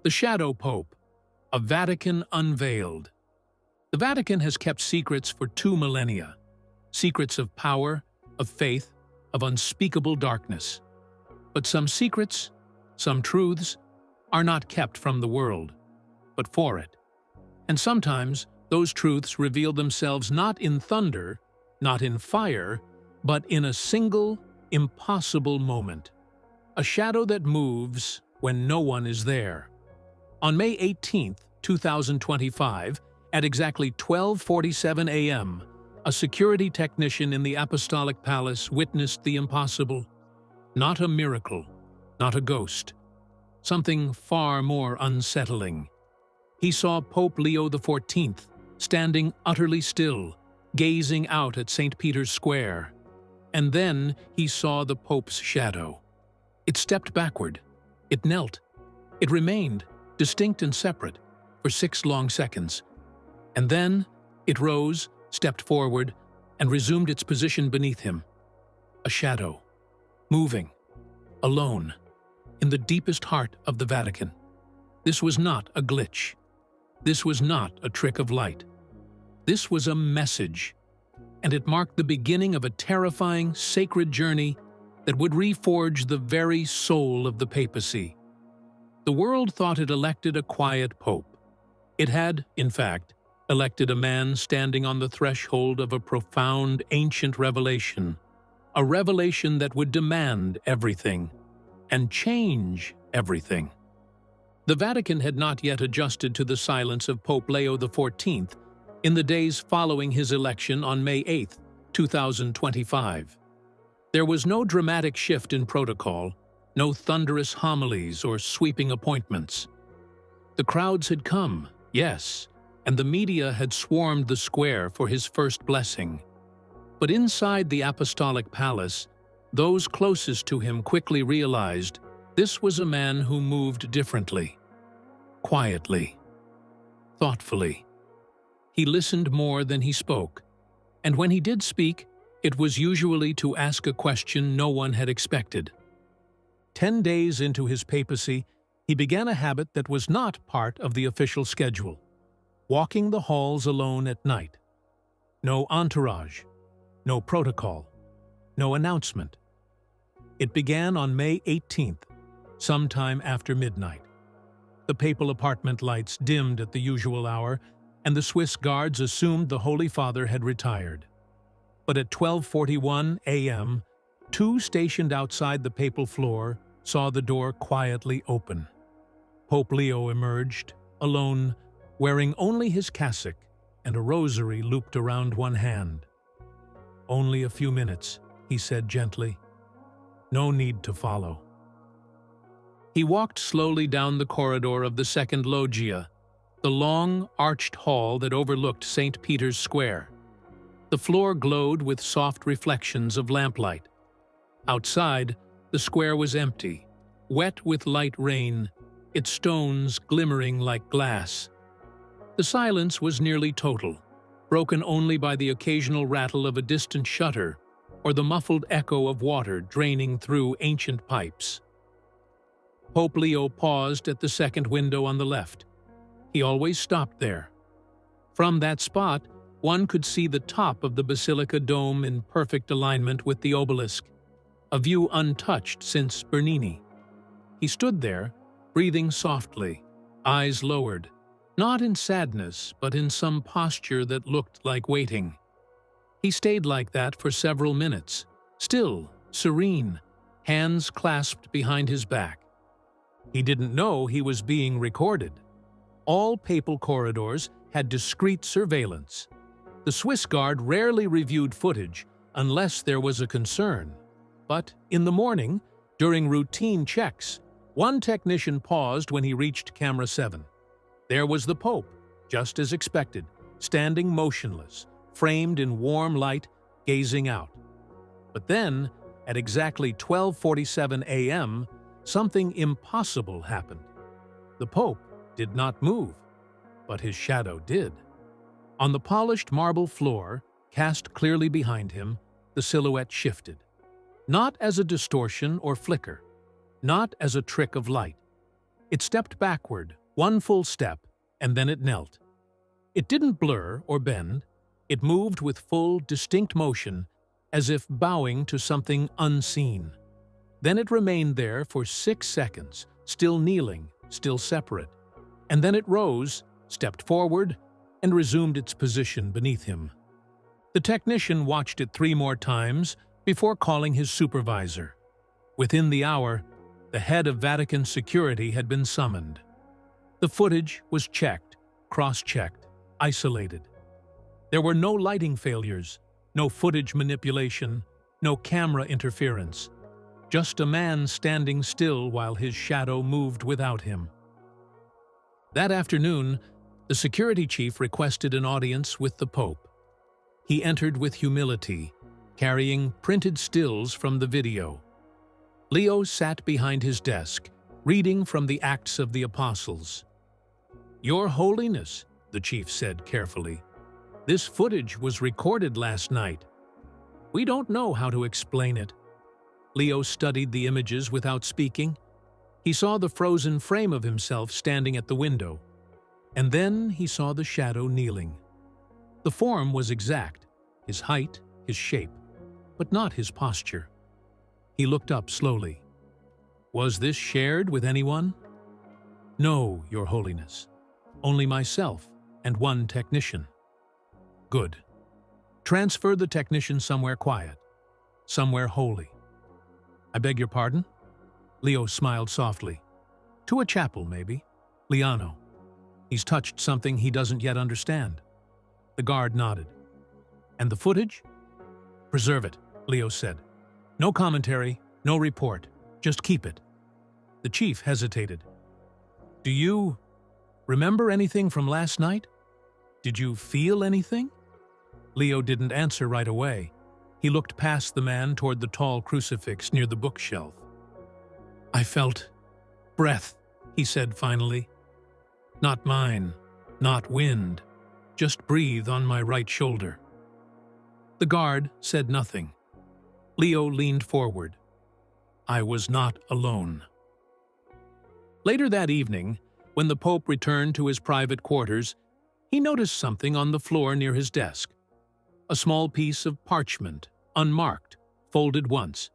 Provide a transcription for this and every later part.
The Shadow Pope, a Vatican unveiled. The Vatican has kept secrets for 2 millennia, secrets of power, of faith, of unspeakable darkness. But some secrets, some truths, are not kept from the world, but for it. And sometimes those truths reveal themselves not in thunder, not in fire, but in a single, impossible moment. A shadow that moves when no one is there. On May 18, 2025, at exactly 12:47 a.m., a security technician in the Apostolic Palace witnessed the impossible. Not a miracle, not a ghost. Something far more unsettling. He saw Pope Leo XIV standing utterly still, gazing out at St. Peter's Square. And then he saw the Pope's shadow. It stepped backward. It knelt. It remained, distinct and separate, for 6 long seconds. And then it rose, stepped forward, and resumed its position beneath him. A shadow, moving, alone, in the deepest heart of the Vatican. This was not a glitch. This was not a trick of light. This was a message, and it marked the beginning of a terrifying, sacred journey that would reforge the very soul of the papacy. The world thought it elected a quiet pope. It had, in fact, elected a man standing on the threshold of a profound, ancient revelation, a revelation that would demand everything and change everything. The Vatican had not yet adjusted to the silence of Pope Leo XIV in the days following his election on May 8, 2025. There was no dramatic shift in protocol, no thunderous homilies or sweeping appointments. The crowds had come, yes, and the media had swarmed the square for his first blessing. But inside the Apostolic Palace, those closest to him quickly realized this was a man who moved differently, quietly, thoughtfully. He listened more than he spoke, and when he did speak, it was usually to ask a question no one had expected. 10 days into his papacy, he began a habit that was not part of the official schedule: walking the halls alone at night. No entourage, no protocol, no announcement. It began on May 18th, sometime after midnight. The papal apartment lights dimmed at the usual hour, and the Swiss guards assumed the Holy Father had retired. But at 12:41 a.m., 2 stationed outside the papal floor saw the door quietly open. Pope Leo emerged, alone, wearing only his cassock and a rosary looped around one hand. "Only a few minutes," he said gently. "No need to follow." He walked slowly down the corridor of the second loggia, the long, arched hall that overlooked St. Peter's Square. The floor glowed with soft reflections of lamplight. Outside, the square was empty, wet with light rain, its stones glimmering like glass. The silence was nearly total, broken only by the occasional rattle of a distant shutter or the muffled echo of water draining through ancient pipes. Pope Leo paused at the second window on the left. He always stopped there. From that spot, one could see the top of the basilica dome in perfect alignment with the obelisk, a view untouched since Bernini. He stood there, breathing softly, eyes lowered, not in sadness, but in some posture that looked like waiting. He stayed like that for several minutes, still, serene, hands clasped behind his back. He didn't know he was being recorded. All papal corridors had discreet surveillance. The Swiss Guard rarely reviewed footage unless there was a concern. But in the morning, during routine checks, one technician paused when he reached camera 7. There was the Pope, just as expected, standing motionless, framed in warm light, gazing out. But then, at exactly 12:47 a.m., something impossible happened. The Pope did not move, but his shadow did. On the polished marble floor, cast clearly behind him, the silhouette shifted. Not as a distortion or flicker, not as a trick of light. It stepped backward, one full step, and then it knelt. It didn't blur or bend. It moved with full, distinct motion, as if bowing to something unseen. Then it remained there for 6 seconds, still kneeling, still separate. And then it rose, stepped forward, and resumed its position beneath him. The technician watched it 3 more times before calling his supervisor. Within the hour, the head of Vatican security had been summoned. The footage was checked, cross-checked, isolated. There were no lighting failures, no footage manipulation, no camera interference. Just a man standing still while his shadow moved without him. That afternoon, the security chief requested an audience with the Pope. He entered with humility, carrying printed stills from the video. Leo sat behind his desk, reading from the Acts of the Apostles. "Your Holiness," the chief said carefully, "this footage was recorded last night. We don't know how to explain it." Leo studied the images without speaking. He saw the frozen frame of himself standing at the window, and then he saw the shadow kneeling. The form was exact, his height, his shape, but not his posture. He looked up slowly. "Was this shared with anyone?" "No, Your Holiness. Only myself and one technician." "Good. Transfer the technician somewhere quiet, somewhere holy." "I beg your pardon?" Leo smiled softly. "To a chapel, maybe. Liano. He's touched something he doesn't yet understand." The guard nodded. "And the footage?" "Preserve it," Leo said. "No commentary, no report. Just keep it." The chief hesitated. "Do you remember anything from last night? Did you feel anything?" Leo didn't answer right away. He looked past the man toward the tall crucifix near the bookshelf. "I felt breath," he said finally. "Not mine, not wind. Just breathe on my right shoulder." The guard said nothing. Leo leaned forward. "I was not alone." Later that evening, when the Pope returned to his private quarters, he noticed something on the floor near his desk. A small piece of parchment, unmarked, folded once.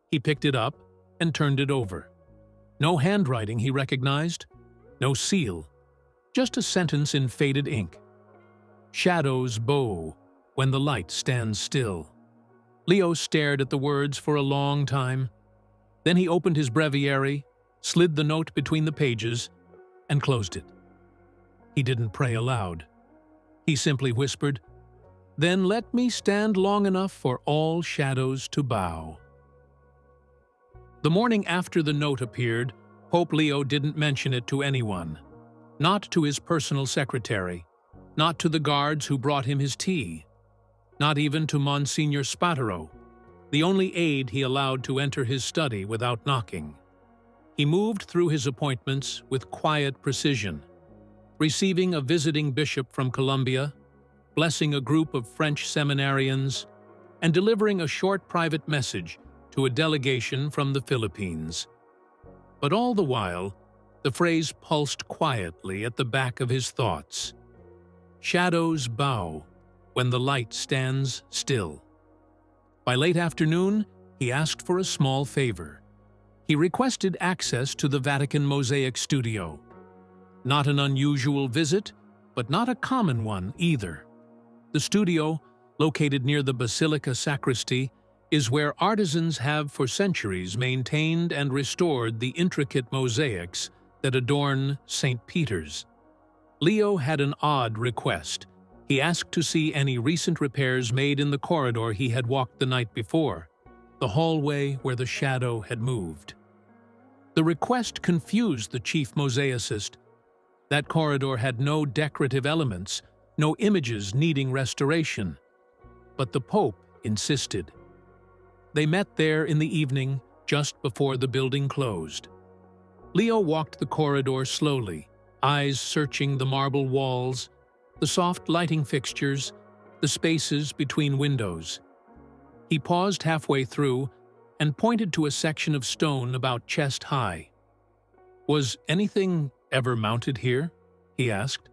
He picked it up and turned it over. No handwriting he recognized, no seal, just a sentence in faded ink. "Shadows bow when the light stands still." Leo stared at the words for a long time. Then he opened his breviary, slid the note between the pages, and closed it. He didn't pray aloud. He simply whispered, "Then let me stand long enough for all shadows to bow." The morning after the note appeared, Pope Leo didn't mention it to anyone. Not to his personal secretary, not to the guards who brought him his tea, not even to Monsignor Spataro, the only aide he allowed to enter his study without knocking. He moved through his appointments with quiet precision, receiving a visiting bishop from Colombia, blessing a group of French seminarians, and delivering a short private message to a delegation from the Philippines. But all the while, the phrase pulsed quietly at the back of his thoughts. "Shadows bow when the light stands still." By late afternoon, he asked for a small favor. He requested access to the Vatican mosaic studio. Not an unusual visit, but not a common one either. The studio, located near the Basilica sacristy, is where artisans have for centuries maintained and restored the intricate mosaics that adorn St. Peter's. Leo had an odd request. He asked to see any recent repairs made in the corridor he had walked the night before, the hallway where the shadow had moved. The request confused the chief mosaicist. That corridor had no decorative elements, no images needing restoration. But the Pope insisted. They met there in the evening, just before the building closed. Leo walked the corridor slowly, eyes searching the marble walls, the soft lighting fixtures, the spaces between windows. He paused halfway through and pointed to a section of stone about chest high. "Was anything ever mounted here?" he asked.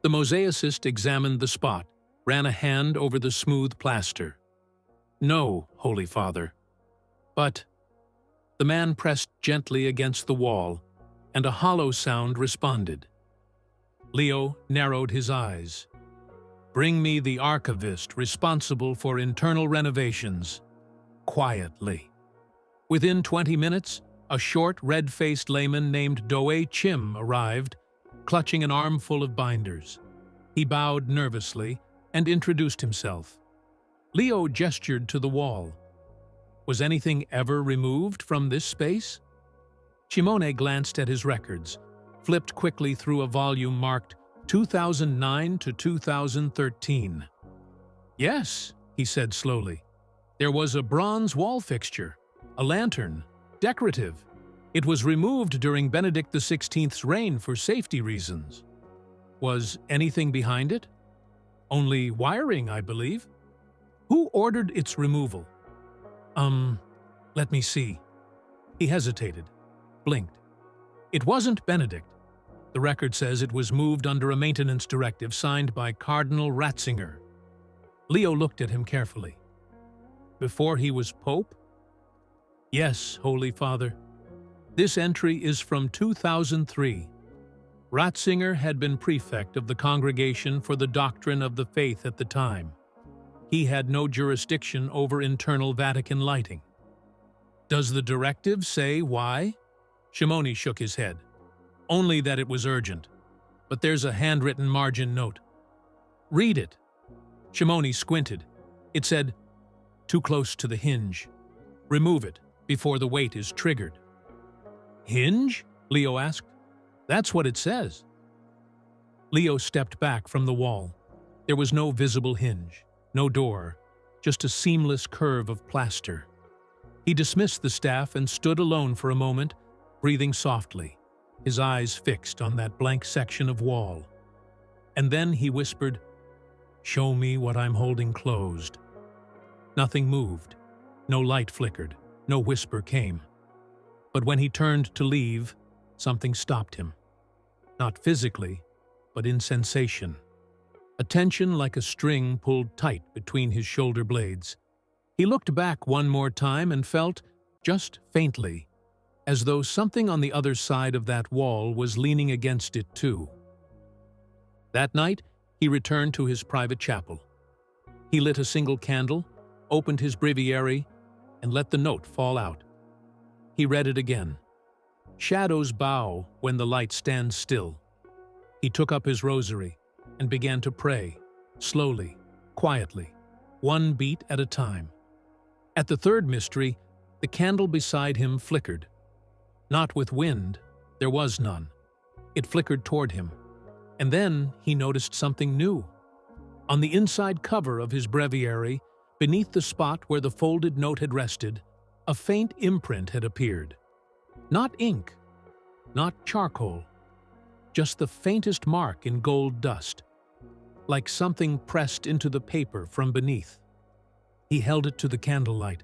The mosaicist examined the spot, ran a hand over the smooth plaster. "No, Holy Father. But—" The man pressed gently against the wall, and a hollow sound responded. Leo narrowed his eyes. "Bring me the archivist responsible for internal renovations." Quietly. Within 20 minutes, a short, red-faced layman named Doe Chim arrived, clutching an armful of binders. He bowed nervously and introduced himself. Leo gestured to the wall. Was anything ever removed from this space? Cimone glanced at his records, flipped quickly through a volume marked 2009 to 2013. "Yes," he said slowly. "There was a bronze wall fixture, a lantern, decorative. It was removed during Benedict XVI's reign for safety reasons." "Was anything behind it?" "Only wiring, I believe." "Who ordered its removal?" Let me see." He hesitated, blinked. "It wasn't Benedict. The record says it was moved under a maintenance directive signed by Cardinal Ratzinger." Leo looked at him carefully. "Before he was Pope?" "Yes, Holy Father. This entry is from 2003. Ratzinger had been prefect of the Congregation for the Doctrine of the Faith at the time. He had no jurisdiction over internal Vatican lighting." "Does the directive say why?" Cimone shook his head. "Only that it was urgent. But there's a handwritten margin note." "Read it." Cimone squinted. It said, "Too close to the hinge. Remove it before the weight is triggered." "Hinge?" Leo asked. "That's what it says." Leo stepped back from the wall. There was no visible hinge, no door, just a seamless curve of plaster. He dismissed the staff and stood alone for a moment, breathing softly, his eyes fixed on that blank section of wall. And then he whispered, "Show me what I'm holding closed." Nothing moved. No light flickered. No whisper came. But when he turned to leave, something stopped him. Not physically, but in sensation. A tension like a string pulled tight between his shoulder blades. He looked back one more time and felt, just faintly, as though something on the other side of that wall was leaning against it too. That night, he returned to his private chapel. He lit a single candle, opened his breviary, and let the note fall out. He read it again. "Shadows bow when the light stands still." He took up his rosary and began to pray, slowly, quietly, one beat at a time. At the third mystery, the candle beside him flickered. Not with wind, there was none. It flickered toward him. And then he noticed something new. On the inside cover of his breviary, beneath the spot where the folded note had rested, a faint imprint had appeared. Not ink, not charcoal, just the faintest mark in gold dust, like something pressed into the paper from beneath. He held it to the candlelight.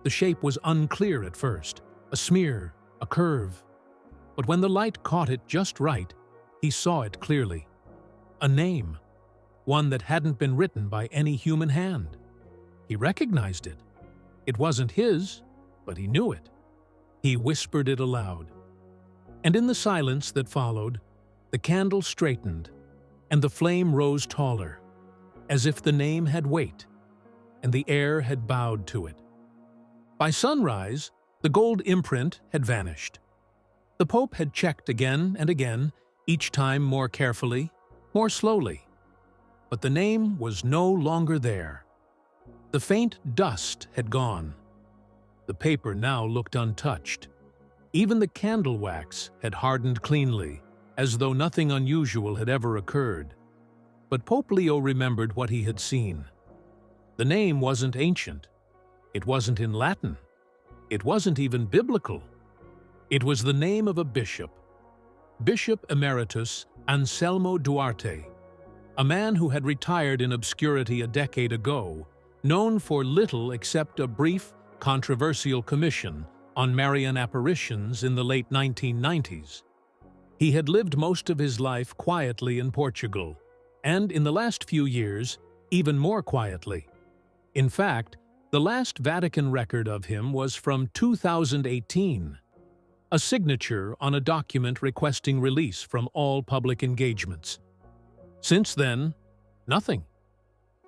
The shape was unclear at first, a smear, a curve. But when the light caught it just right, he saw it clearly. A name, one that hadn't been written by any human hand. He recognized it. It wasn't his, but he knew it. He whispered it aloud. And in the silence that followed, the candle straightened, and the flame rose taller, as if the name had weight, and the air had bowed to it. By sunrise, the gold imprint had vanished. The Pope had checked again and again, each time more carefully, more slowly. But the name was no longer there. The faint dust had gone. The paper now looked untouched. Even the candle wax had hardened cleanly, as though nothing unusual had ever occurred. But Pope Leo remembered what he had seen. The name wasn't ancient. It wasn't in Latin. It wasn't even biblical. It was the name of a bishop. Bishop Emeritus Anselmo Duarte, a man who had retired in obscurity a decade ago, known for little except a brief, controversial commission on Marian apparitions in the late 1990s. He had lived most of his life quietly in Portugal, and in the last few years, even more quietly. In fact, the last Vatican record of him was from 2018, a signature on a document requesting release from all public engagements. Since then, nothing.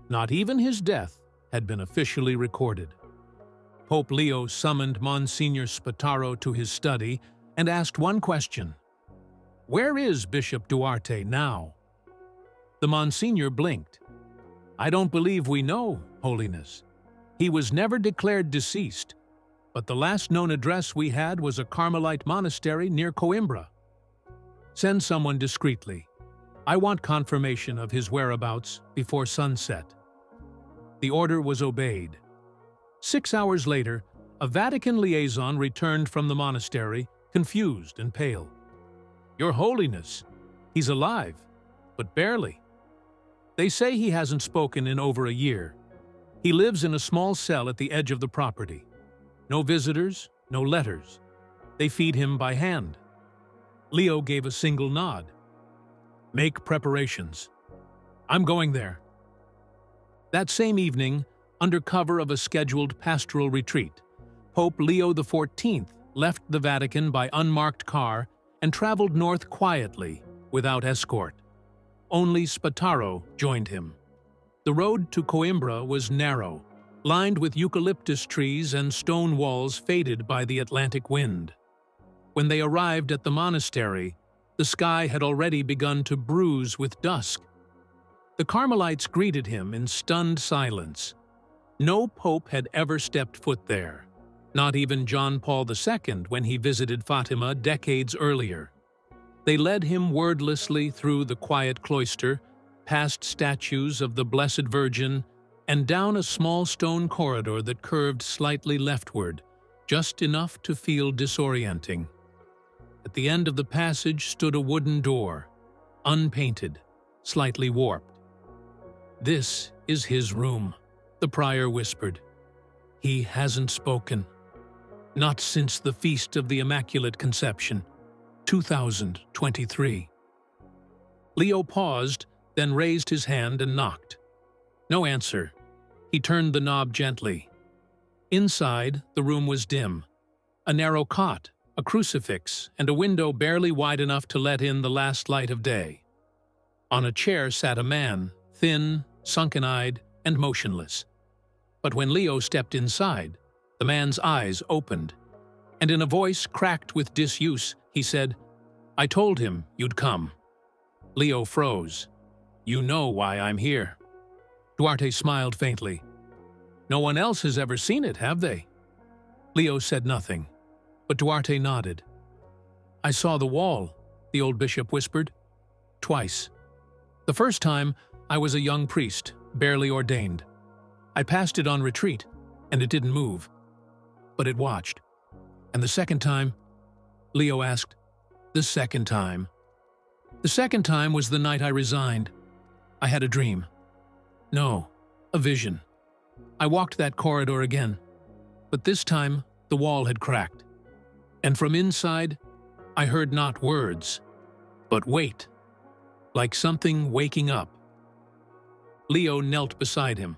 Not even his death had been officially recorded. Pope Leo summoned Monsignor Spataro to his study and asked one question: "Where is Bishop Duarte now?" The Monsignor blinked. "I don't believe we know, Holiness. He was never declared deceased, but the last known address we had was a Carmelite monastery near Coimbra. Send someone discreetly. I want confirmation of his whereabouts before sunset." The order was obeyed. 6 hours later, a Vatican liaison returned from the monastery, confused and pale. "Your Holiness, he's alive, but barely. They say he hasn't spoken in over a year. He lives in a small cell at the edge of the property. No visitors, no letters. They feed him by hand." Leo gave a single nod. "Make preparations. I'm going there." That same evening, under cover of a scheduled pastoral retreat, Pope Leo XIV left the Vatican by unmarked car and traveled north quietly, without escort. Only Spataro joined him. The road to Coimbra was narrow, lined with eucalyptus trees and stone walls faded by the Atlantic wind. When they arrived at the monastery, the sky had already begun to bruise with dusk. The Carmelites greeted him in stunned silence. No pope had ever stepped foot there, not even John Paul II when he visited Fatima decades earlier. They led him wordlessly through the quiet cloister, past statues of the Blessed Virgin, and down a small stone corridor that curved slightly leftward, just enough to feel disorienting. At the end of the passage stood a wooden door, unpainted, slightly warped. "This is his room," the prior whispered. "He hasn't spoken. Not since the Feast of the Immaculate Conception, 2023. Leo paused, then raised his hand and knocked. No answer. He turned the knob gently. Inside, the room was dim. A narrow cot, a crucifix, and a window barely wide enough to let in the last light of day. On a chair sat a man, thin, sunken-eyed, and motionless. But when Leo stepped inside, the man's eyes opened, and in a voice cracked with disuse, he said, "I told him you'd come." Leo froze. "You know why I'm here." Duarte smiled faintly. "No one else has ever seen it, have they?" Leo said nothing, but Duarte nodded. "I saw the wall," the old bishop whispered. "Twice. The first time, I was a young priest, barely ordained. I passed it on retreat, and it didn't move. But it watched. And the second time," Leo asked, "the second time?" "The second time was the night I resigned. I had a dream. No, a vision. I walked that corridor again, but this time the wall had cracked. And from inside, I heard not words, but weight, like something waking up." Leo knelt beside him.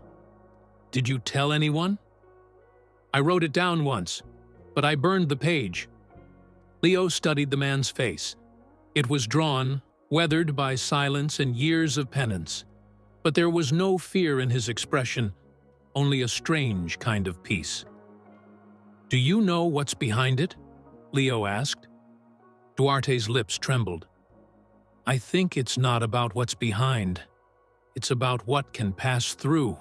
"Did you tell anyone?" "I wrote it down once, but I burned the page." Leo studied the man's face. It was drawn, weathered by silence and years of penance. But there was no fear in his expression, only a strange kind of peace. "Do you know what's behind it?" Leo asked. Duarte's lips trembled. "I think it's not about what's behind. It's about what can pass through."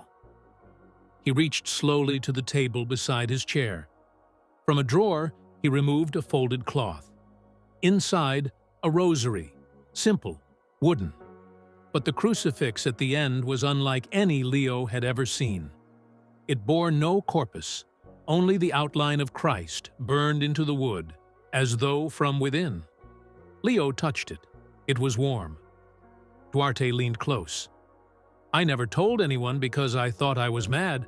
He reached slowly to the table beside his chair. From a drawer, he removed a folded cloth. Inside, a rosary, simple, wooden. But the crucifix at the end was unlike any Leo had ever seen. It bore no corpus, only the outline of Christ burned into the wood, as though from within. Leo touched it. It was warm. Duarte leaned close. "I never told anyone because I thought I was mad,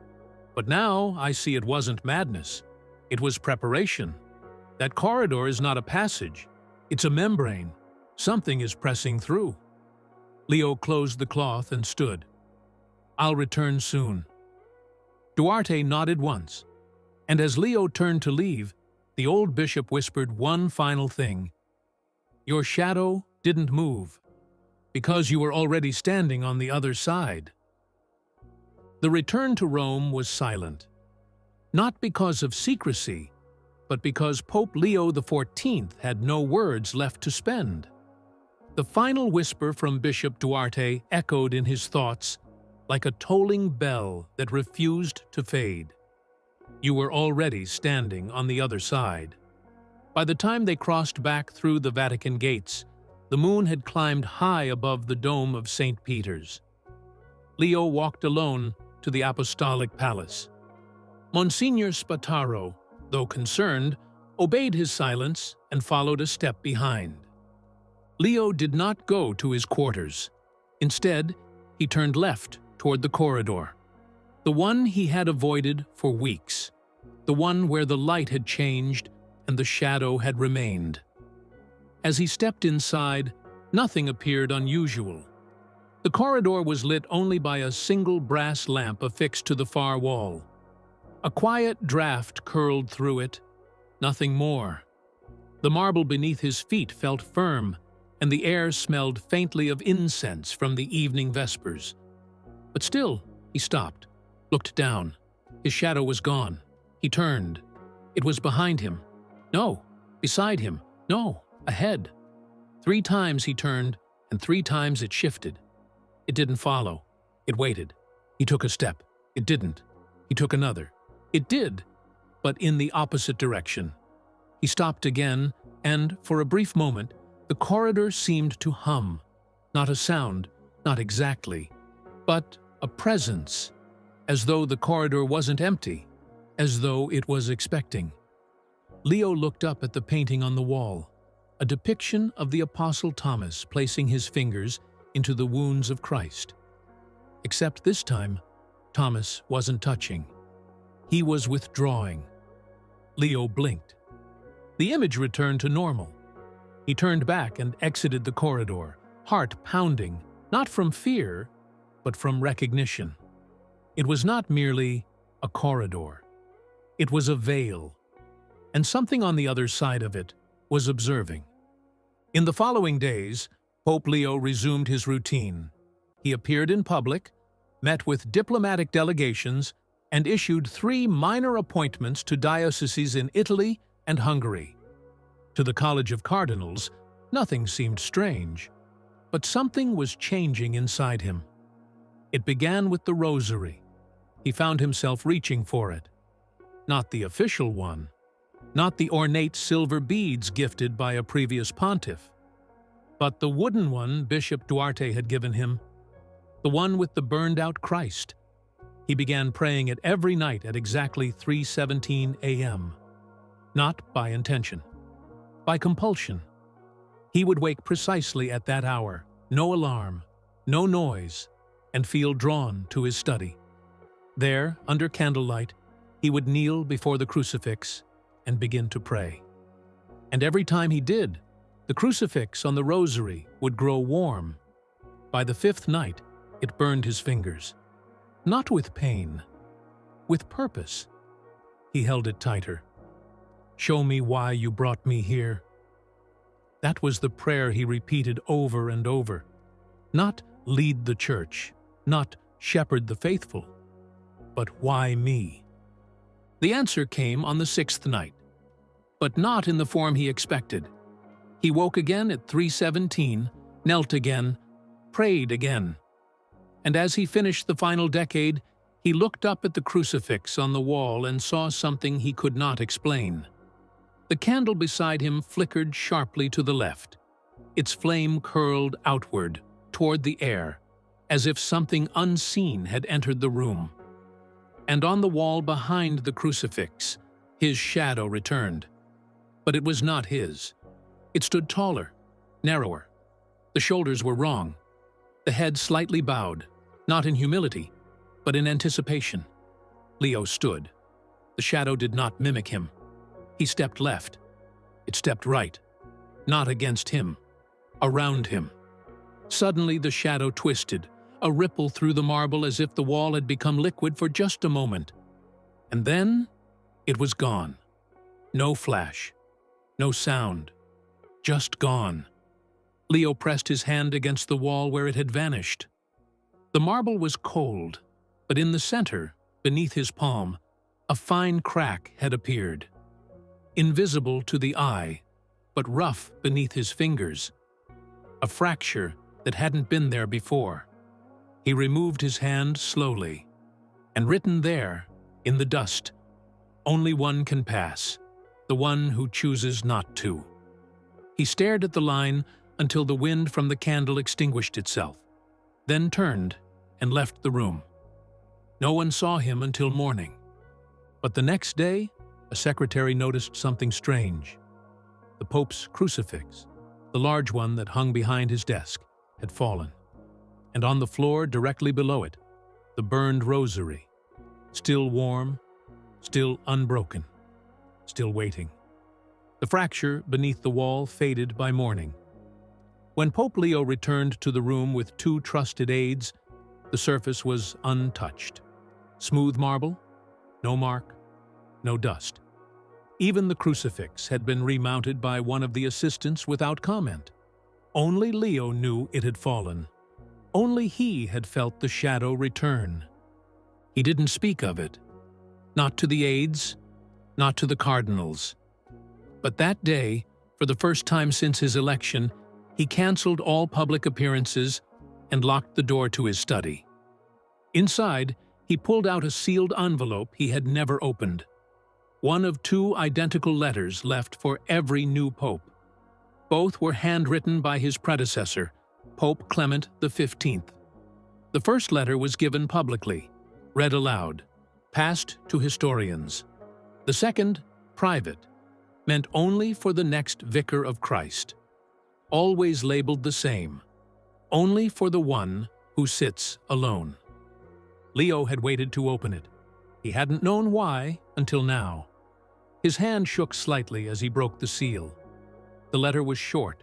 but now I see it wasn't madness. It was preparation, That corridor is not a passage. It's a membrane. Something is pressing through. Leo closed the cloth and stood. I'll return soon. Duarte nodded once, and as Leo turned to leave, the old bishop whispered one final thing. Your shadow didn't move, because you were already standing on the other side. The return to Rome was silent, not because of secrecy, but because Pope Leo XIV had no words left to spend. The final whisper from Bishop Duarte echoed in his thoughts like a tolling bell that refused to fade. You were already standing on the other side. By the time they crossed back through the Vatican gates, the moon had climbed high above the dome of St. Peter's. Leo walked alone to the Apostolic Palace. Monsignor Spataro, though concerned, obeyed his silence and followed a step behind. Leo did not go to his quarters. Instead, he turned left toward the corridor, the one he had avoided for weeks, the one where the light had changed and the shadow had remained. As he stepped inside, nothing appeared unusual. The corridor was lit only by a single brass lamp affixed to the far wall. A quiet draft curled through it, nothing more. The marble beneath his feet felt firm, and the air smelled faintly of incense from the evening vespers. But still, he stopped, looked down. His shadow was gone. He turned. It was behind him. No, beside him. No, ahead. 3 times he turned, and 3 times it shifted. It didn't follow. It waited. He took a step. It didn't. He took another. It did, but in the opposite direction. He stopped again, and, for a brief moment, the corridor seemed to hum. Not a sound, not exactly, but a presence, as though the corridor wasn't empty, as though it was expecting. Leo looked up at the painting on the wall, a depiction of the Apostle Thomas placing his fingers into the wounds of Christ. Except this time, Thomas wasn't touching. He was withdrawing. Leo blinked. The image returned to normal. He turned back and exited the corridor, heart pounding, not from fear, but from recognition. It was not merely a corridor. It was a veil, and something on the other side of it was observing. In the following days, Pope Leo resumed his routine. He appeared in public, met with diplomatic delegations, and issued 3 minor appointments to dioceses in Italy and Hungary. To the College of Cardinals, nothing seemed strange, but something was changing inside him. It began with the rosary. He found himself reaching for it. Not the official one, not the ornate silver beads gifted by a previous pontiff, but the wooden one Bishop Duarte had given him, the one with the burned-out Christ. He began praying it every night at exactly 3:17 a.m. Not by intention, by compulsion. He would wake precisely at that hour, no alarm, no noise, and feel drawn to his study. There, under candlelight, he would kneel before the crucifix and begin to pray. And every time he did, the crucifix on the rosary would grow warm. By the 5th night, it burned his fingers. Not with pain, with purpose. He held it tighter. Show me why you brought me here. That was the prayer he repeated over and over. Not lead the church, not shepherd the faithful, but why me? The answer came on the 6th night, but not in the form he expected. He woke again at 3:17, knelt again, prayed again. And as he finished the final decade, he looked up at the crucifix on the wall and saw something he could not explain. The candle beside him flickered sharply to the left. Its flame curled outward, toward the air, as if something unseen had entered the room. And on the wall behind the crucifix, his shadow returned. But it was not his. It stood taller, narrower. The shoulders were wrong. The head slightly bowed, not in humility, but in anticipation. Leo stood. The shadow did not mimic him. He stepped left, It stepped right, not against him, around him. Suddenly the shadow twisted, a ripple through the marble as if the wall had become liquid for just a moment. And then it was gone. No flash, no sound, just gone. Leo pressed his hand against the wall where it had vanished. The marble was cold, but in the center, beneath his palm, a fine crack had appeared. Invisible to the eye, but rough beneath his fingers. A fracture that hadn't been there before. He removed his hand slowly, and written there, in the dust, "Only one can pass, the one who chooses not to." He stared at the line until the wind from the candle extinguished itself, then turned and left the room. No one saw him until morning. But the next day, a secretary noticed something strange. The Pope's crucifix, the large one that hung behind his desk, had fallen. And on the floor directly below it, the burned rosary, still warm, still unbroken, still waiting. The fracture beneath the wall faded by morning. When Pope Leo returned to the room with 2 trusted aides, the surface was untouched. Smooth marble, no mark, no dust. Even the crucifix had been remounted by one of the assistants without comment. Only Leo knew it had fallen. Only he had felt the shadow return. He didn't speak of it. Not to the aides, not to the cardinals. But that day, for the first time since his election, he canceled all public appearances and locked the door to his study. Inside, he pulled out a sealed envelope he had never opened. One of 2 identical letters left for every new pope. Both were handwritten by his predecessor, Pope Clement XV. The first letter was given publicly, read aloud, passed to historians. The second, private, meant only for the next vicar of Christ. Always labeled the same, only for the one who sits alone. Leo had waited to open it. He hadn't known why until now. His hand shook slightly as he broke the seal. The letter was short,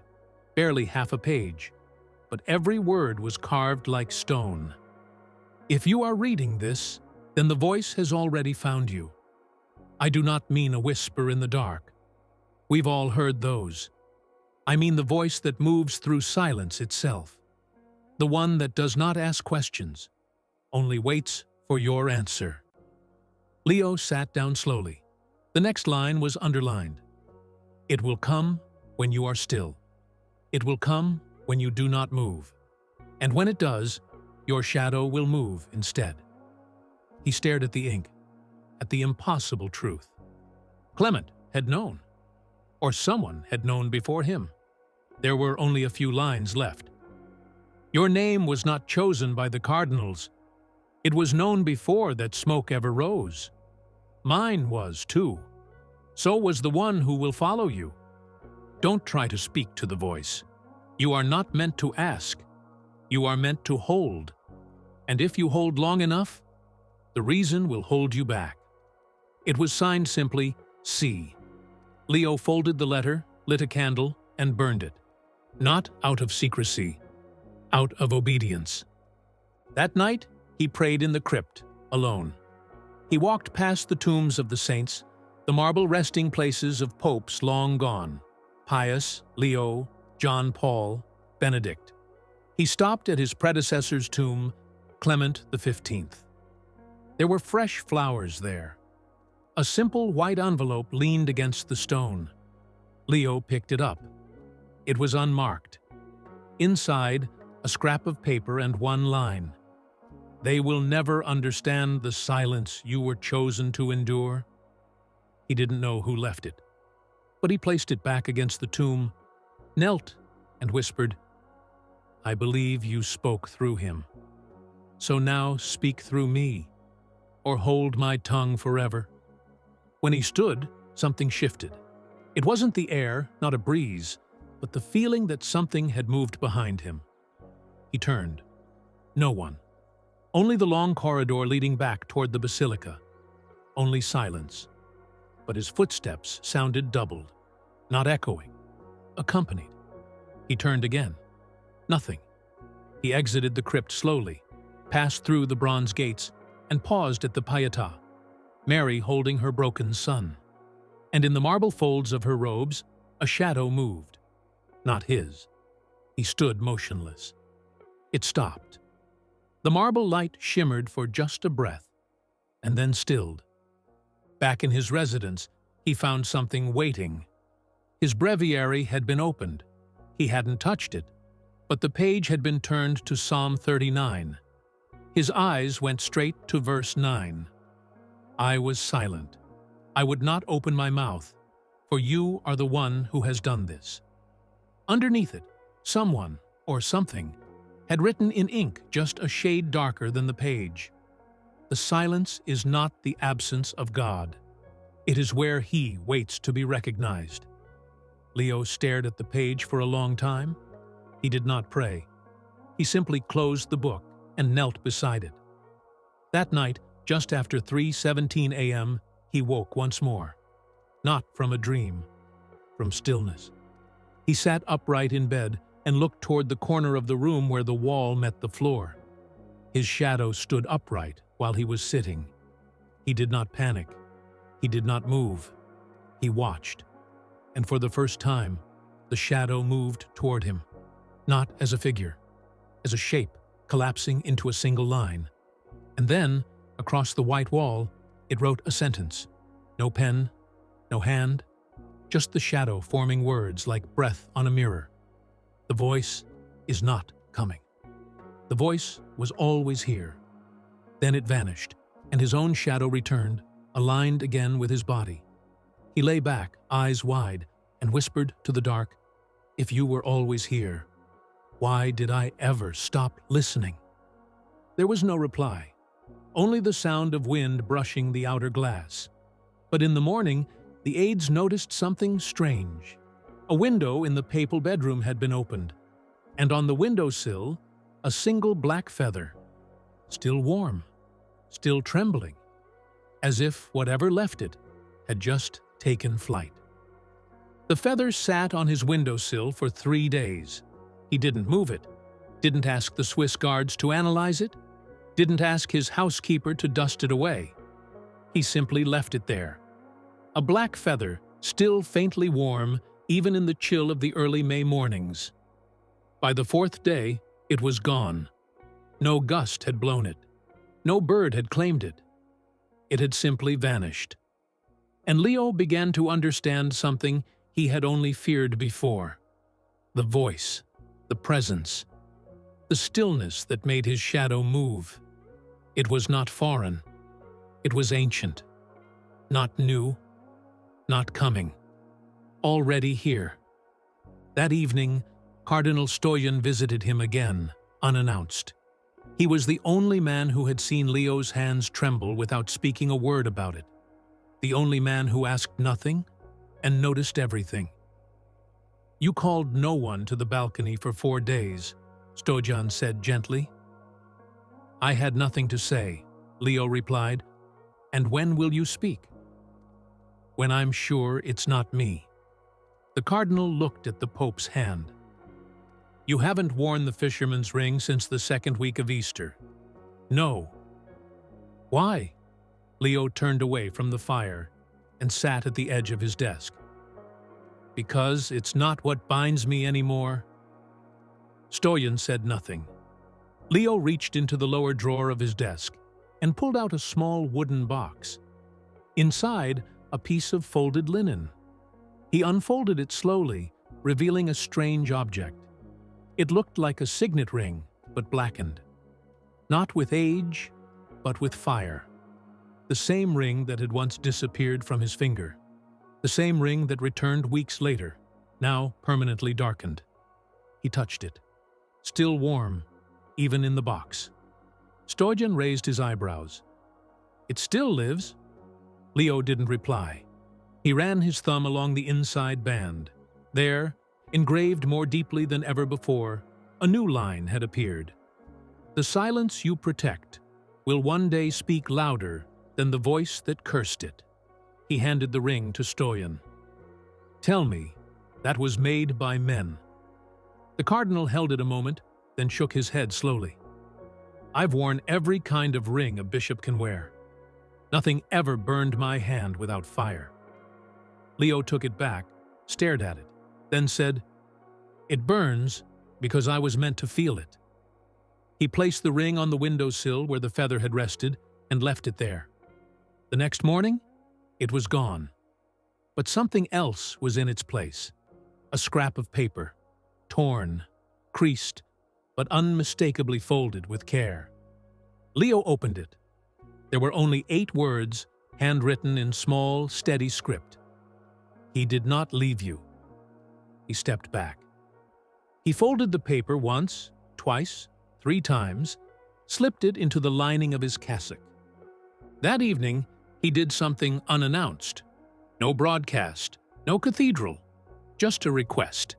barely half a page, but every word was carved like stone. If you are reading this, then the voice has already found you. I do not mean a whisper in the dark. We've all heard those. I mean the voice that moves through silence itself. The one that does not ask questions, only waits for your answer. Leo sat down slowly. The next line was underlined. It will come when you are still. It will come when you do not move. And when it does, your shadow will move instead. He stared at the ink, at the impossible truth. Clement had known, or someone had known before him. There were only a few lines left. Your name was not chosen by the cardinals. It was known before that smoke ever rose. Mine was, too. So was the one who will follow you. Don't try to speak to the voice. You are not meant to ask. You are meant to hold. And if you hold long enough, the reason will hold you back. It was signed simply, C. Leo folded the letter, lit a candle, and burned it. Not out of secrecy, out of obedience. That night, he prayed in the crypt, alone. He walked past the tombs of the saints, the marble resting places of popes long gone, Pius, Leo, John Paul, Benedict. He stopped at his predecessor's tomb, Clement XV. There were fresh flowers there. A simple white envelope leaned against the stone. Leo picked it up. It was unmarked. Inside, a scrap of paper and one line. They will never understand the silence you were chosen to endure. He didn't know who left it, but he placed it back against the tomb, knelt, and whispered, I believe you spoke through him. So now speak through me, or hold my tongue forever. When he stood, something shifted. It wasn't the air, not a breeze, but the feeling that something had moved behind him. He turned. No one. Only the long corridor leading back toward the basilica. Only silence. But his footsteps sounded doubled. not echoing, accompanied. He turned again. Nothing. He exited the crypt slowly, passed through the bronze gates, and paused at the Pietà, Mary holding her broken son. And in the marble folds of her robes, a shadow moved. Not his. He stood motionless. It stopped. The marble light shimmered for just a breath, and then stilled. Back in his residence, he found something waiting. His breviary had been opened. He hadn't touched it, but the page had been turned to Psalm 39. His eyes went straight to verse 9. I was silent. I would not open my mouth, for you are the one who has done this. Underneath it, someone, or something, had written in ink just a shade darker than the page. The silence is not the absence of God. It is where He waits to be recognized. Leo stared at the page for a long time. He did not pray. He simply closed the book and knelt beside it. That night, just after 3:17 a.m., he woke once more. Not from a dream, from stillness. He sat upright in bed and looked toward the corner of the room where the wall met the floor. His shadow stood upright while he was sitting. He did not panic. He did not move. He watched. And for the first time, the shadow moved toward him, not as a figure, as a shape collapsing into a single line. And then, across the white wall, it wrote a sentence. No pen, no hand, just the shadow forming words like breath on a mirror. The voice is not coming. The voice was always here. Then it vanished, and his own shadow returned, aligned again with his body. He lay back, eyes wide, and whispered to the dark, If you were always here, why did I ever stop listening? There was no reply, only the sound of wind brushing the outer glass. But in the morning, the aides noticed something strange. A window in the papal bedroom had been opened, and on the windowsill, a single black feather, still warm, still trembling, as if whatever left it had just taken flight. The feather sat on his windowsill for 3 days. He didn't move it, didn't ask the Swiss guards to analyze it, didn't ask his housekeeper to dust it away. He simply left it there. A black feather, still faintly warm, even in the chill of the early May mornings. By the 4th day, it was gone. No gust had blown it. No bird had claimed it. It had simply vanished. And Leo began to understand something he had only feared before. The voice, the presence, the stillness that made his shadow move. It was not foreign. It was ancient. Not new. Not coming. Already here. That evening, Cardinal Stoyan visited him again, unannounced. He was the only man who had seen Leo's hands tremble without speaking a word about it. The only man who asked nothing and noticed everything. You called no one to the balcony for 4 days, Stoyan said gently. I had nothing to say, Leo replied. And when will you speak? When I'm sure it's not me. The cardinal looked at the Pope's hand. You haven't worn the fisherman's ring since the 2nd week of Easter. No. Why? Leo turned away from the fire and sat at the edge of his desk. Because it's not what binds me anymore. Stoyan said nothing. Leo reached into the lower drawer of his desk and pulled out a small wooden box. Inside, a piece of folded linen. He unfolded it slowly, revealing a strange object. It looked like a signet ring, but blackened. Not with age, but with fire. The same ring that had once disappeared from his finger. The same ring that returned weeks later, now permanently darkened. He touched it. Still warm, even in the box. Stoyan raised his eyebrows. It still lives? Leo didn't reply. He ran his thumb along the inside band. There, engraved more deeply than ever before, a new line had appeared. The silence you protect will one day speak louder than the voice that cursed it. He handed the ring to Stoyan. Tell me, that was made by men. The cardinal held it a moment, then shook his head slowly. I've worn every kind of ring a bishop can wear. Nothing ever burned my hand without fire. Leo took it back, stared at it, then said, "It burns because I was meant to feel it." He placed the ring on the windowsill where the feather had rested and left it there. The next morning, it was gone. But something else was in its place. A scrap of paper, torn, creased, but unmistakably folded with care. Leo opened it. There were only 8 words, handwritten in small, steady script. "He did not leave you." He stepped back. He folded the paper once, twice, 3 times, slipped it into the lining of his cassock. That evening, he did something unannounced. No broadcast, no cathedral, just a request.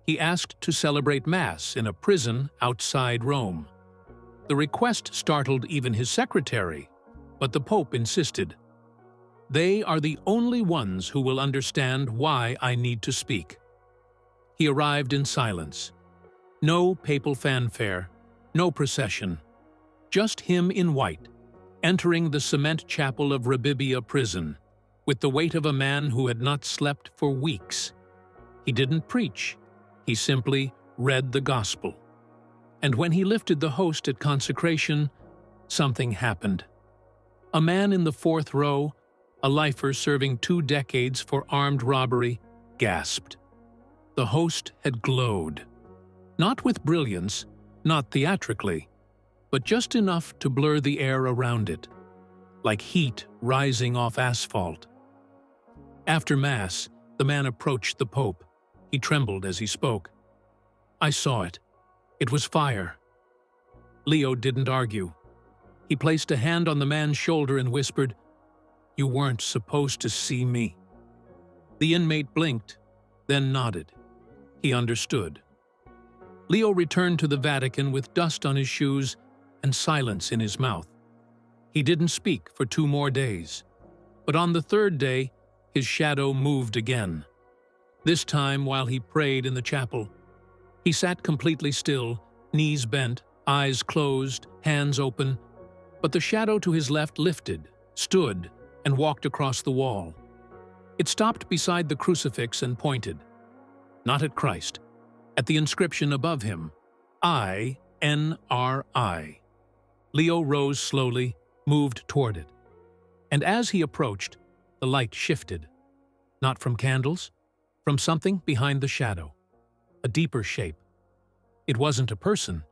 He asked to celebrate Mass in a prison outside Rome. The request startled even his secretary, but the Pope insisted. "They are the only ones who will understand why I need to speak." He arrived in silence. No papal fanfare, no procession. Just him in white, entering the cement chapel of Rebibbia prison, with the weight of a man who had not slept for weeks. He didn't preach, he simply read the gospel. And when he lifted the host at consecration, something happened. A man in the 4th row, a lifer serving 2 decades for armed robbery, gasped. The host had glowed. Not with brilliance, not theatrically, but just enough to blur the air around it, like heat rising off asphalt. After Mass, the man approached the Pope. He trembled as he spoke. "I saw it. It was fire." Leo didn't argue. He placed a hand on the man's shoulder and whispered, "You weren't supposed to see me." The inmate blinked, then nodded. He understood. Leo returned to the Vatican with dust on his shoes and silence in his mouth. He didn't speak for 2 more days, but on the 3rd day, his shadow moved again. This time while he prayed in the chapel. He sat completely still, knees bent, eyes closed, hands open, but the shadow to his left lifted, stood, and walked across the wall. It stopped beside the crucifix and pointed. Not at Christ, at the inscription above him, I-N-R-I. Leo rose slowly, moved toward it. And as he approached, the light shifted. Not from candles, from something behind the shadow. A deeper shape. It wasn't a person.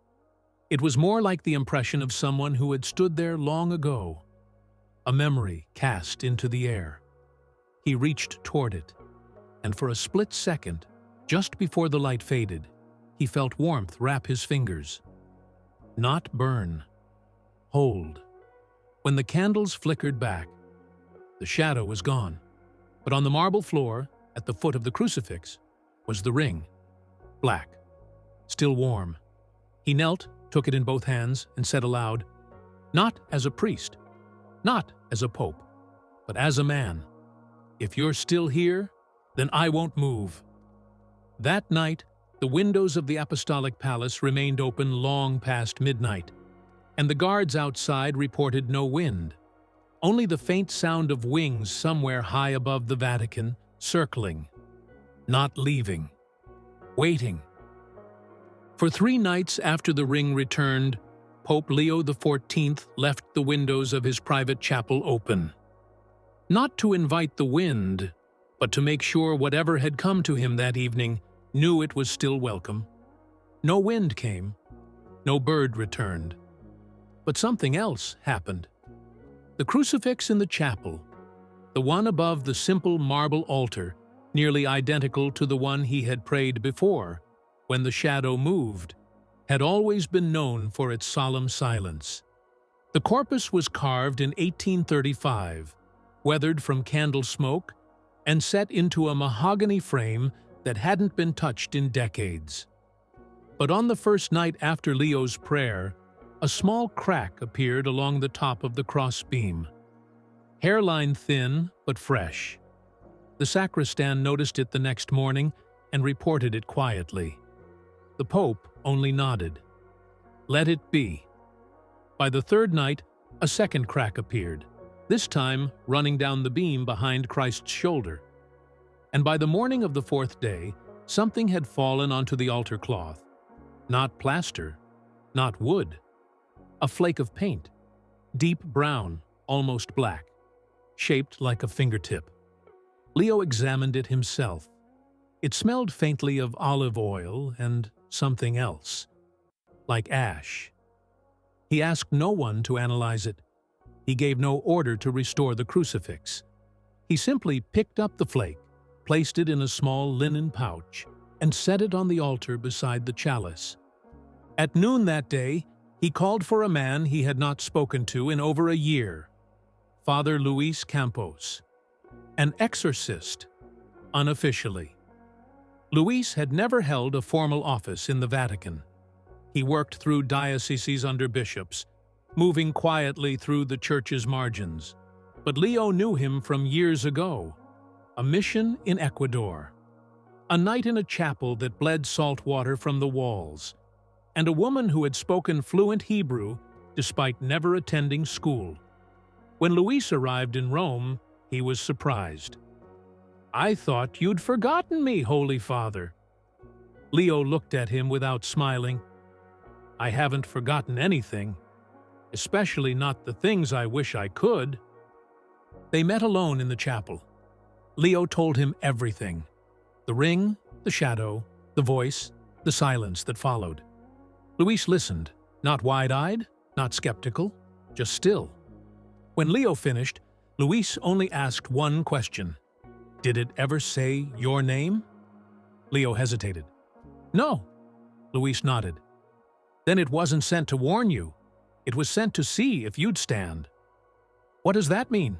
It was more like the impression of someone who had stood there long ago. A memory cast into the air. He reached toward it, and for a split second, just before the light faded, he felt warmth wrap his fingers. Not burn. Hold. When the candles flickered back, the shadow was gone, but on the marble floor, at the foot of the crucifix, was the ring. Black. Still warm. He knelt, took it in both hands, and said aloud, "Not as a priest, not as a pope, but as a man. If you're still here, then I won't move." That night, the windows of the Apostolic Palace remained open long past midnight, and the guards outside reported no wind, only the faint sound of wings somewhere high above the Vatican, circling, not leaving, waiting. For 3 nights after the ring returned, Pope Leo XIV left the windows of his private chapel open. Not to invite the wind, but to make sure whatever had come to him that evening knew it was still welcome. No wind came, no bird returned. But something else happened. The crucifix in the chapel, the one above the simple marble altar, nearly identical to the one he had prayed before, when the shadow moved, had always been known for its solemn silence. The corpus was carved in 1835, weathered from candle smoke, and set into a mahogany frame that hadn't been touched in decades. But on the first night after Leo's prayer, a small crack appeared along the top of the crossbeam. Hairline thin but fresh. The sacristan noticed it the next morning and reported it quietly. The Pope only nodded. Let it be. By the third night, a second crack appeared, this time running down the beam behind Christ's shoulder. And by the morning of the fourth day, something had fallen onto the altar cloth. Not plaster, not wood. A flake of paint, deep brown, almost black, shaped like a fingertip. Leo examined it himself. It smelled faintly of olive oil and something else, like ash. He asked no one to analyze it. He gave no order to restore the crucifix. He simply picked up the flake, placed it in a small linen pouch, and set it on the altar beside the chalice. At noon that day, he called for a man he had not spoken to in over a year, Father Luis Campos, an exorcist, unofficially. Luis had never held a formal office in the Vatican. He worked through dioceses under bishops, moving quietly through the church's margins. But Leo knew him from years ago, a mission in Ecuador, a night in a chapel that bled salt water from the walls, and a woman who had spoken fluent Hebrew despite never attending school. When Luis arrived in Rome, he was surprised. "I thought you'd forgotten me, Holy Father." Leo looked at him without smiling. "I haven't forgotten anything, especially not the things I wish I could." They met alone in the chapel. Leo told him everything: the ring, the shadow, the voice, the silence that followed. Luis listened, not wide-eyed, not skeptical, just still. When Leo finished, Luis only asked one question. "Did it ever say your name?" Leo hesitated. "No." Luis nodded. "Then it wasn't sent to warn you. It was sent to see if you'd stand." "What does that mean?"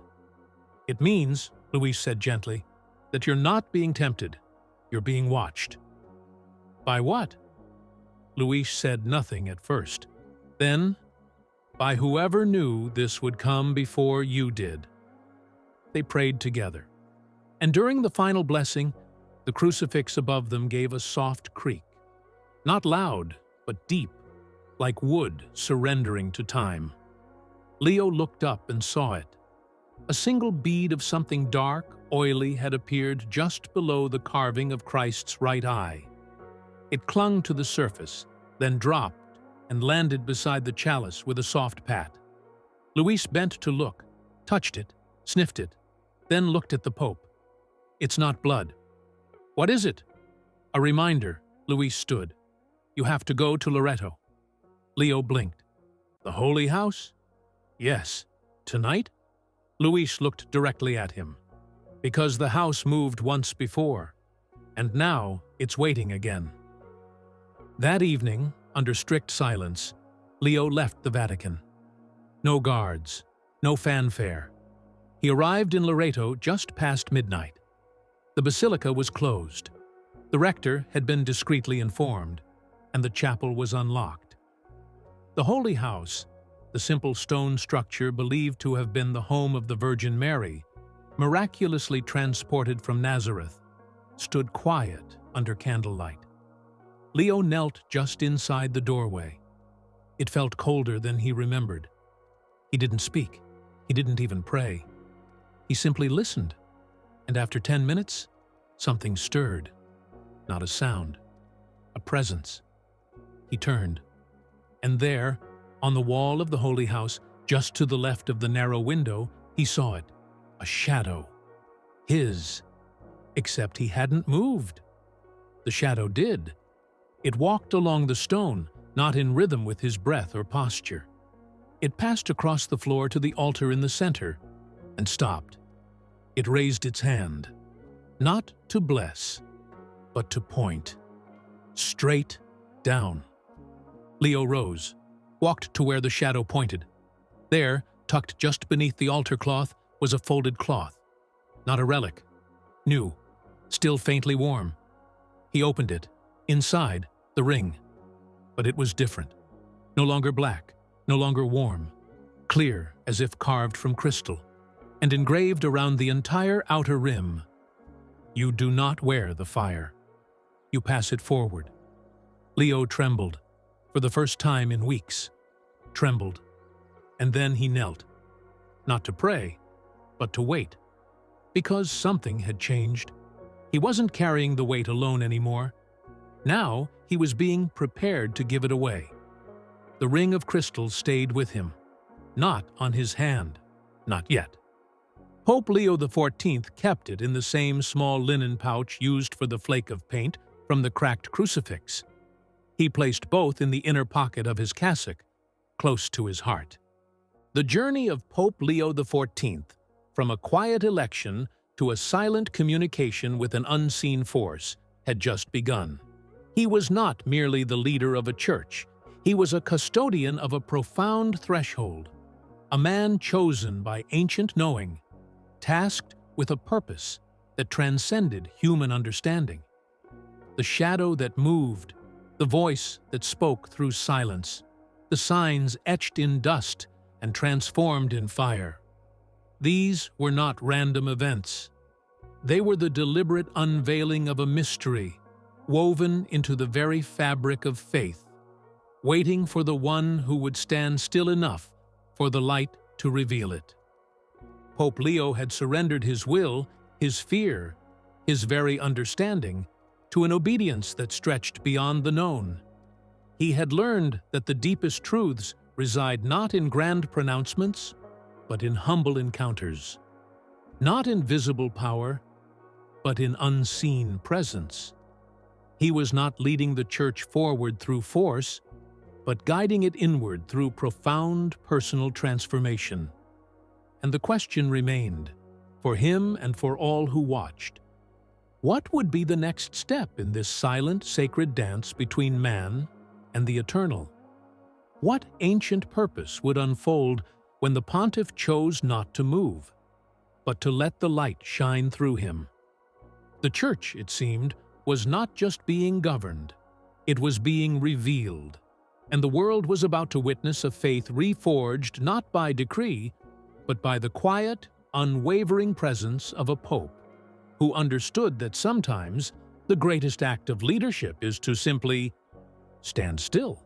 "It means," Luis said gently, "that you're not being tempted. You're being watched." "By what?" Luis said nothing at first. Then, "By whoever knew this would come before you did." They prayed together. And during the final blessing, the crucifix above them gave a soft creak. Not loud, but deep, like wood surrendering to time. Leo looked up and saw it. A single bead of something dark, oily had appeared just below the carving of Christ's right eye. It clung to the surface, then dropped and landed beside the chalice with a soft pat. Luis bent to look, touched it, sniffed it, then looked at the Pope. "It's not blood." "What is it?" "A reminder." Luis stood. "You have to go to Loreto." Leo blinked. "The Holy House?" "Yes." "Tonight?" Luis looked directly at him. "Because the house moved once before, and now it's waiting again." That evening, under strict silence, Leo left the Vatican. No guards, no fanfare. He arrived in Loreto just past midnight. The basilica was closed. The rector had been discreetly informed, and the chapel was unlocked. The Holy House, the simple stone structure believed to have been the home of the Virgin Mary, miraculously transported from Nazareth, stood quiet under candlelight. Leo knelt just inside the doorway. It felt colder than he remembered. He didn't speak. He didn't even pray. He simply listened, and after 10 minutes, something stirred. Not a sound, a presence. He turned, and there, on the wall of the Holy House, just to the left of the narrow window, he saw it, a shadow. His, except he hadn't moved. The shadow did. It walked along the stone, not in rhythm with his breath or posture. It passed across the floor to the altar in the center, and stopped. It raised its hand, not to bless, but to point, straight down. Leo rose, walked to where the shadow pointed. There, tucked just beneath the altar cloth, was a folded cloth. Not a relic. New, still faintly warm. He opened it. Inside, the ring. But it was different. No longer black, no longer warm. Clear, as if carved from crystal, and engraved around the entire outer rim, "You do not wear the fire." you pass it forward. Leo trembled, for the first time in weeks. Trembled, and then he knelt, not to pray, but to wait. Because something had changed. He wasn't carrying the weight alone anymore. Now he was being prepared to give it away. The ring of crystal stayed with him, not on his hand, not yet. Pope Leo XIV kept it in the same small linen pouch used for the flake of paint from the cracked crucifix. He placed both in the inner pocket of his cassock, close to his heart. The journey of Pope Leo XIV, from a quiet election to a silent communication with an unseen force, had just begun. He was not merely the leader of a church. He was a custodian of a profound threshold, a man chosen by ancient knowing, tasked with a purpose that transcended human understanding. The shadow that moved, the voice that spoke through silence, the signs etched in dust and transformed in fire. These were not random events. They were the deliberate unveiling of a mystery, woven into the very fabric of faith, waiting for the one who would stand still enough for the light to reveal it. Pope Leo had surrendered his will, his fear, his very understanding, to an obedience that stretched beyond the known. He had learned that the deepest truths reside not in grand pronouncements, but in humble encounters, not in visible power, but in unseen presence. He was not leading the church forward through force, but guiding it inward through profound personal transformation. And the question remained, for him and for all who watched, what would be the next step in this silent, sacred dance between man and the eternal? What ancient purpose would unfold when the pontiff chose not to move, but to let the light shine through him? The church, it seemed, was not just being governed, it was being revealed, and the world was about to witness a faith reforged not by decree, but by the quiet, unwavering presence of a pope who understood that sometimes the greatest act of leadership is to simply stand still.